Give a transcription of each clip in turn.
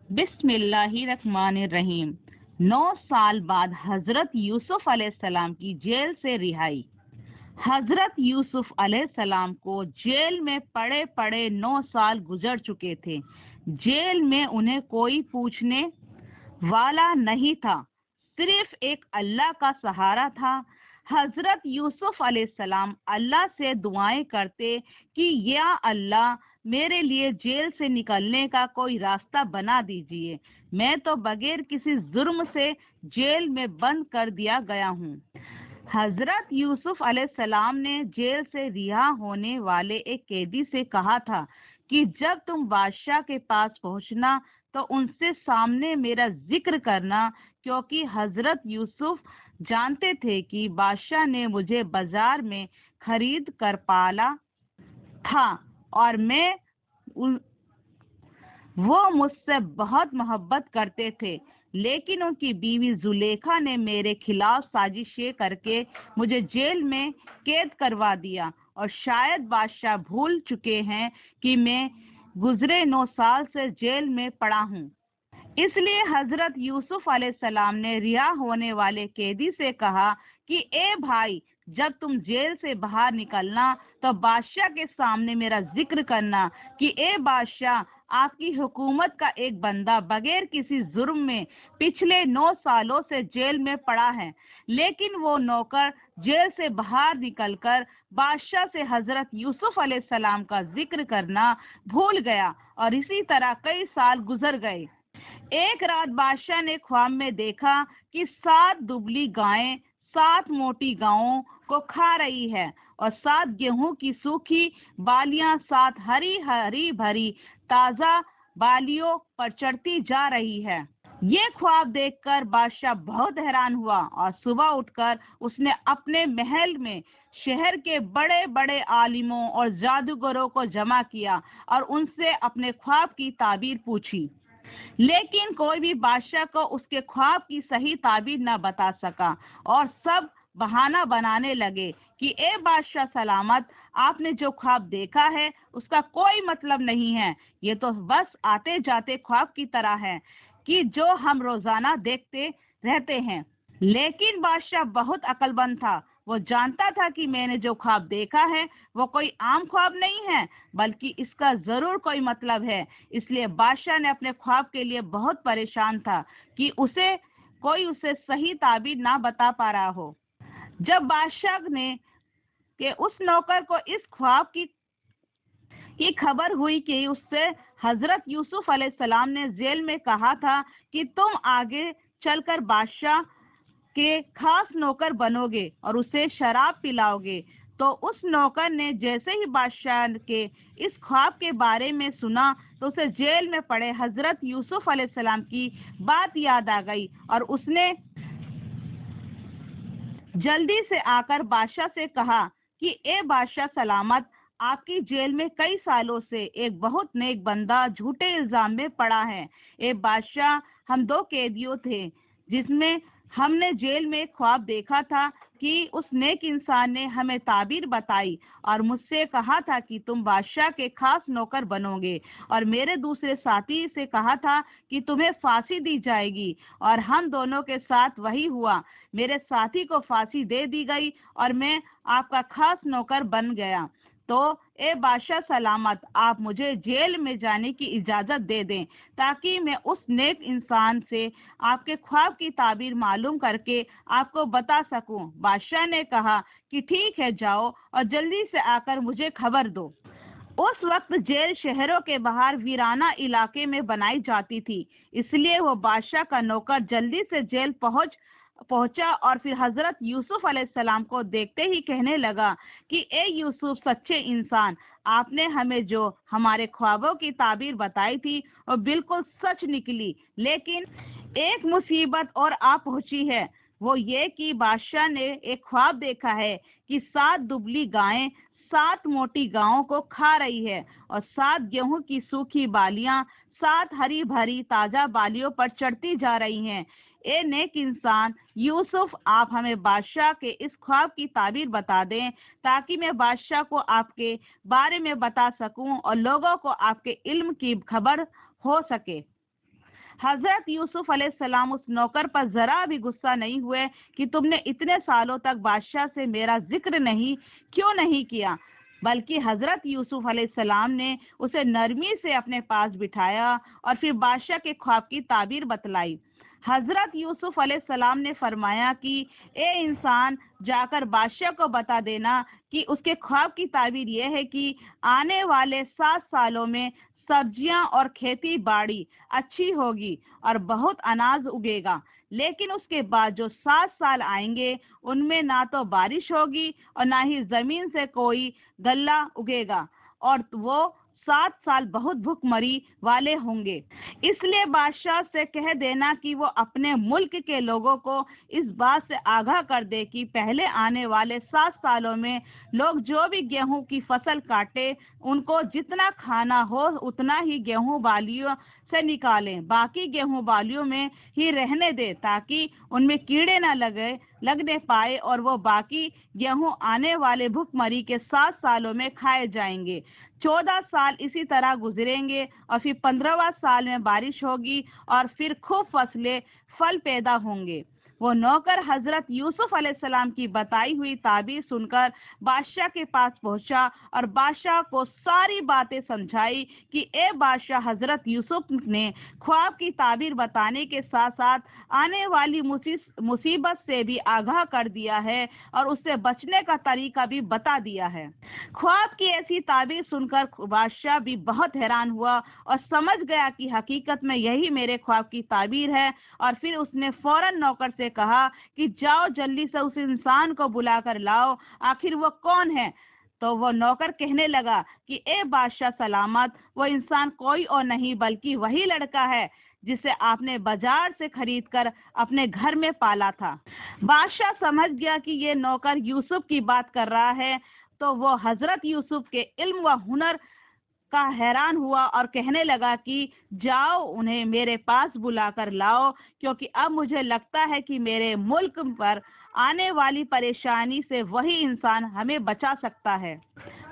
بسم اللہ الرحمن الرحیم۔ 9 سال بعد حضرت یوسف علیہ السلام کی جیل سے رہائی۔ حضرت یوسف علیہ السلام کو جیل میں پڑے پڑے 9 سال گزر چکے تھے۔ جیل میں انہیں کوئی پوچھنے والا نہیں تھا، صرف ایک اللہ کا سہارا تھا۔ حضرت یوسف علیہ السلام اللہ سے دعائیں کرتے کہ یا اللہ میرے لیے جیل سے نکلنے کا کوئی راستہ بنا دیجئے، میں تو بغیر کسی جرم سے جیل میں بند کر دیا گیا ہوں۔ حضرت یوسف علیہ السلام نے جیل سے رہا ہونے والے ایک قیدی سے کہا تھا کہ جب تم بادشاہ کے پاس پہنچنا تو ان سے سامنے میرا ذکر کرنا، کیونکہ حضرت یوسف جانتے تھے کہ بادشاہ نے مجھے بازار میں خرید کر پالا تھا اور وہ مجھ سے بہت محبت کرتے تھے، لیکن ان کی بیوی زلیخا نے میرے خلاف سازشیں کر کے مجھے جیل میں قید کروا دیا، اور شاید بادشاہ بھول چکے ہیں کہ میں گزرے 9 سال سے جیل میں پڑا ہوں۔ اس لیے حضرت یوسف علیہ السلام نے رہا ہونے والے قیدی سے کہا کہ اے بھائی، جب تم جیل سے باہر نکلنا تو بادشاہ کے سامنے میرا ذکر کرنا کہ اے بادشاہ، آپ کی حکومت کا ایک بندہ بغیر کسی جرم میں پچھلے 9 سالوں سے جیل میں پڑا ہے، لیکن وہ نوکر جیل سے باہر نکل کر بادشاہ سے حضرت یوسف علیہ السلام کا ذکر کرنا بھول گیا، اور اسی طرح کئی سال گزر گئے۔ ایک رات بادشاہ نے خواب میں دیکھا کہ 7 دبلی گائیں 7 موٹی گاؤں کو کھا رہی ہے، اور 7 گیہوں کی سوکھی بالیاں 7 ہری بھری تازہ بالیوں پر چڑھتی جا رہی ہے۔ یہ خواب دیکھ کر بادشاہ بہت حیران ہوا، اور صبح اٹھ کر اس نے اپنے محل میں شہر کے بڑے بڑے عالموں اور جادوگروں کو جمع کیا اور ان سے اپنے خواب کی تعبیر پوچھی، لیکن کوئی بھی بادشاہ کو اس کے خواب کی صحیح تعبیر نہ بتا سکا، اور سب بہانہ بنانے لگے کہ اے بادشاہ سلامت، آپ نے جو خواب دیکھا ہے اس کا کوئی مطلب نہیں ہے، یہ تو بس آتے جاتے خواب کی طرح ہے کہ جو ہم روزانہ دیکھتے رہتے ہیں۔ لیکن بادشاہ بہت عقل مند تھا، وہ جانتا تھا کہ میں نے جو خواب دیکھا ہے وہ کوئی عام خواب نہیں ہے، بلکہ اس کا ضرور کوئی مطلب ہے۔ اس لیے بادشاہ نے اپنے خواب کے لیے بہت پریشان تھا کہ کوئی اسے صحیح تعبیر نہ بتا پا رہا ہو۔ جب بادشاہ نے کہ اس نوکر کو اس خواب کی خبر ہوئی کہ اس سے حضرت یوسف علیہ السلام نے جیل میں کہا تھا کہ تم آگے چل کر بادشاہ کے خاص نوکر بنو گے اور اسے شراب پلاؤ گے، تو اس نوکر نے جیسے ہی بادشاہ کے اس خواب کے بارے میں سنا تو اسے جیل میں پڑے حضرت یوسف علیہ السلام کی بات یاد آ گئی، اور اس نے جلدی سے آ کر بادشاہ سے کہا کہ اے بادشاہ سلامت، آپ کی جیل میں کئی سالوں سے ایک بہت نیک بندہ جھوٹے الزام میں پڑا ہے۔ اے بادشاہ، ہم 2 قیدیوں تھے جس میں ہم نے جیل میں ایک خواب دیکھا تھا کہ اس نیک انسان نے ہمیں تعبیر بتائی اور مجھ سے کہا تھا کہ تم بادشاہ کے خاص نوکر بنو گے، اور میرے دوسرے ساتھی سے کہا تھا کہ تمہیں پھانسی دی جائے گی، اور ہم دونوں کے ساتھ وہی ہوا۔ میرے ساتھی کو پھانسی دے دی گئی اور میں آپ کا خاص نوکر بن گیا، تو اے بادشاہ سلامت، آپ مجھے جیل میں جانے کی اجازت دے دیں تاکہ میں اس نیک انسان سے آپ کے خواب کی تعبیر معلوم کر کے آپ کو بتا سکوں۔ بادشاہ نے کہا کہ ٹھیک ہے، جاؤ اور جلدی سے آ کر مجھے خبر دو۔ اس وقت جیل شہروں کے باہر ویرانہ علاقے میں بنائی جاتی تھی، اس لیے وہ بادشاہ کا نوکر جلدی سے جیل پہنچا اور پھر حضرت یوسف علیہ السلام کو دیکھتے ہی کہنے لگا کہ اے یوسف، سچے انسان، آپ نے ہمیں جو ہمارے خوابوں کی تعبیر بتائی تھی وہ بالکل سچ نکلی، لیکن ایک مصیبت اور آ پہنچی ہے، وہ یہ کہ بادشاہ نے ایک خواب دیکھا ہے کہ 7 دبلی گائیں 7 موٹی گاؤں کو کھا رہی ہے، اور 7 گیہوں کی سوکھی بالیاں 7 ہری بھری تازہ بالیوں پر چڑھتی جا رہی ہیں۔ اے نیک انسان یوسف، آپ ہمیں بادشاہ کے اس خواب کی تعبیر بتا دیں تاکہ میں بادشاہ کو آپ کے بارے میں بتا سکوں اور لوگوں کو آپ کے علم کی خبر ہو سکے۔ حضرت یوسف علیہ السلام اس نوکر پر ذرا بھی غصہ نہیں ہوئے کہ تم نے اتنے سالوں تک بادشاہ سے میرا ذکر کیوں نہیں کیا، بلکہ حضرت یوسف علیہ السلام نے اسے نرمی سے اپنے پاس بٹھایا اور پھر بادشاہ کے خواب کی تعبیر بتلائی۔ حضرت یوسف علیہ السلام نے فرمایا کہ اے انسان، جا کر بادشاہ کو بتا دینا کہ اس کے خواب کی تعبیر یہ ہے کہ آنے والے 7 سالوں میں سبزیاں اور کھیتی باڑی اچھی ہوگی اور بہت اناج اگے گا، لیکن اس کے بعد جو 7 سال آئیں گے ان میں نہ تو بارش ہوگی اور نہ ہی زمین سے کوئی غلہ اگے گا، اور وہ 7 سال بہت بھوک مری والے ہوں گے۔ اس لیے بادشاہ سے کہہ دینا کہ وہ اپنے ملک کے لوگوں کو اس بات سے آگاہ کر دے کہ پہلے آنے والے 7 سالوں میں لوگ جو بھی گیہوں کی فصل کاٹے ان کو جتنا کھانا ہو اتنا ہی گیہوں بالیوں سے نکالیں، باقی گیہوں بالیوں میں ہی رہنے دے تاکہ ان میں کیڑے نہ لگنے پائے، اور وہ باقی گیہوں آنے والے بھوک مری کے 7 سالوں میں کھائے جائیں گے۔ 14 سال اسی طرح گزریں گے اور پھر 15واں سال میں بارش ہوگی اور پھر خوب فصلیں پھل پیدا ہوں گے۔ وہ نوکر حضرت یوسف علیہ السلام کی بتائی ہوئی تعبیر سن کر بادشاہ کے پاس پہنچا اور بادشاہ کو ساری باتیں سمجھائی کہ اے بادشاہ، حضرت یوسف نے خواب کی تعبیر بتانے کے ساتھ ساتھ آنے والی مصیبت سے بھی آگاہ کر دیا ہے اور اس سے بچنے کا طریقہ بھی بتا دیا ہے۔ خواب کی ایسی تعبیر سن کر بادشاہ بھی بہت حیران ہوا اور سمجھ گیا کہ حقیقت میں یہی میرے خواب کی تعبیر ہے، اور پھر اس نے فوراً نوکر سے کہا کہ جاؤ جلدی سے اس انسان کو بلا کر لاؤ، آخر وہ کون ہے؟ تو وہ نوکر کہنے لگا کہ اے بادشاہ سلامت، وہ انسان کوئی اور نہیں بلکہ وہی لڑکا ہے جسے آپ نے بازار سے خرید کر اپنے گھر میں پالا تھا۔ بادشاہ سمجھ گیا کہ یہ نوکر یوسف کی بات کر رہا ہے، تو وہ حضرت یوسف کے علم و ہنر کا حیران ہوا اور کہنے لگا کہ جاؤ انہیں میرے پاس بلا کر لاؤ، کیونکہ اب مجھے لگتا ہے کہ میرے ملک پر آنے والی پریشانی سے وہی انسان ہمیں بچا سکتا ہے۔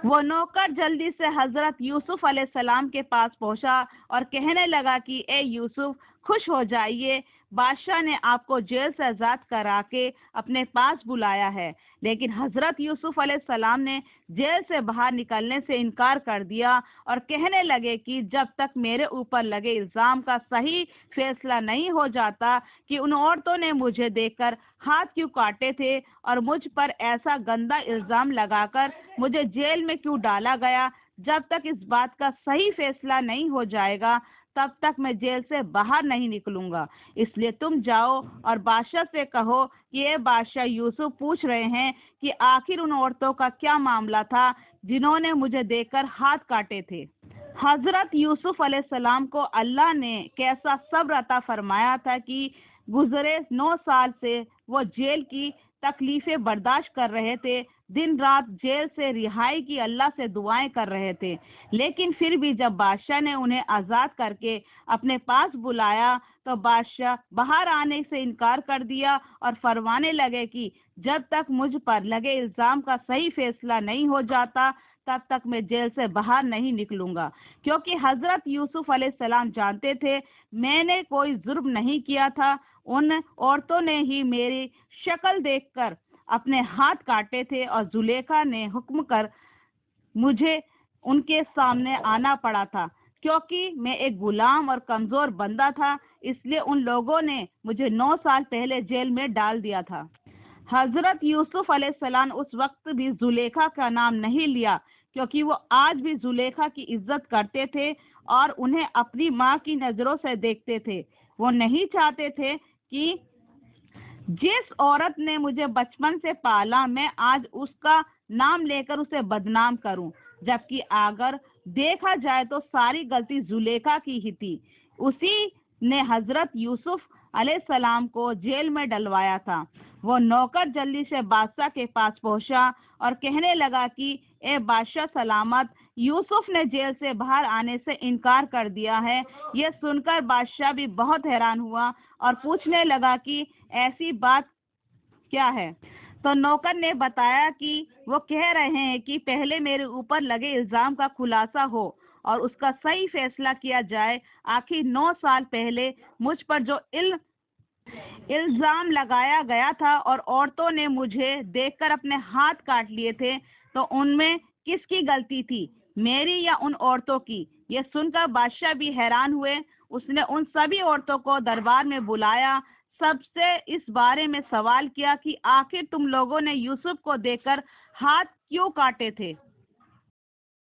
وہ نوکر جلدی سے حضرت یوسف علیہ السلام کے پاس پہنچا اور کہنے لگا کہ اے یوسف، خوش ہو جائیے، بادشاہ نے آپ کو جیل سے آزاد کرا کے اپنے پاس بلایا ہے۔ لیکن حضرت یوسف علیہ السلام نے جیل سے باہر نکلنے سے انکار کر دیا اور کہنے لگے کہ جب تک میرے اوپر لگے الزام کا صحیح فیصلہ نہیں ہو جاتا کہ ان عورتوں نے مجھے دیکھ کر ہاتھ کیوں کاٹے تھے اور مجھ پر ایسا گندا الزام لگا کر مجھے جیل میں کیوں ڈالا گیا، جب تک اس بات کا صحیح فیصلہ نہیں ہو جائے گا تب تک میں جیل سے باہر نہیں نکلوں گا۔ اس لیے تم جاؤ اور بادشاہ سے کہو کہ یہ بادشاہ یوسف پوچھ رہے ہیں کہ آخر ان عورتوں کا کیا معاملہ تھا جنہوں نے مجھے دیکھ کر ہاتھ کاٹے تھے۔ حضرت یوسف علیہ السلام کو اللہ نے کیسا صبر عطا فرمایا تھا کہ گزرے 9 سال سے وہ جیل کی تکلیفیں برداشت کر رہے تھے، دن رات جیل سے رہائی کی اللہ سے دعائیں کر رہے تھے، لیکن پھر بھی جب بادشاہ نے انہیں آزاد کر کے اپنے پاس بلایا تو بادشاہ باہر آنے سے انکار کر دیا اور فرمانے لگے کہ جب تک مجھ پر لگے الزام کا صحیح فیصلہ نہیں ہو جاتا تب تک میں جیل سے باہر نہیں نکلوں گا، کیونکہ حضرت یوسف علیہ السلام جانتے تھے میں نے کوئی ظلم نہیں کیا تھا، ان عورتوں نے ہی میری شکل دیکھ کر اپنے ہاتھ کاٹے تھے اور زلیخا نے حکم کر مجھے ان کے سامنے آنا پڑا تھا، کیونکہ میں ایک غلام اور کمزور بندہ تھا، اس لیے ان لوگوں نے مجھے 9 سال پہلے جیل میں ڈال دیا تھا۔ حضرت یوسف علیہ السلام اس وقت بھی زلیخا کا نام نہیں لیا، کیونکہ وہ آج بھی زلیخا کی عزت کرتے تھے اور انہیں اپنی ماں کی نظروں سے دیکھتے تھے۔ وہ نہیں چاہتے تھے کہ جس عورت نے مجھے بچپن سے پالا میں آج اس کا نام لے کر اسے بدنام کروں، جبکہ اگر دیکھا جائے تو ساری غلطی زلیخا کی ہی تھی، اسی نے حضرت یوسف علیہ السلام کو جیل میں ڈلوایا تھا۔ وہ نوکر جلدی سے بادشاہ کے پاس پہنچا اور کہنے لگا کہ اے بادشاہ سلامت، یوسف نے جیل سے باہر آنے سے انکار کر دیا ہے۔ یہ سن کر بادشاہ بھی بہت حیران ہوا اور پوچھنے لگا کہ ایسی بات کیا ہے؟ تو نوکر نے بتایا کہ وہ کہہ رہے ہیں کہ پہلے میرے اوپر لگے الزام کا خلاصہ ہو اور اس کا صحیح فیصلہ کیا جائے۔ آخر 9 سال پہلے مجھ پر جو الزام لگایا گیا تھا اور عورتوں نے مجھے دیکھ کر اپنے ہاتھ کاٹ لیے تھے، تو ان میں کس کی غلطی تھی، میری یا ان عورتوں کی؟ یہ سن کر بادشاہ بھی حیران ہوئے۔ اس نے ان سبھی عورتوں کو دربار میں بلایا، سب سے اس بارے میں سوال کیا کہ آخر تم لوگوں نے یوسف کو دیکھ کر ہاتھ کیوں کاٹے تھے؟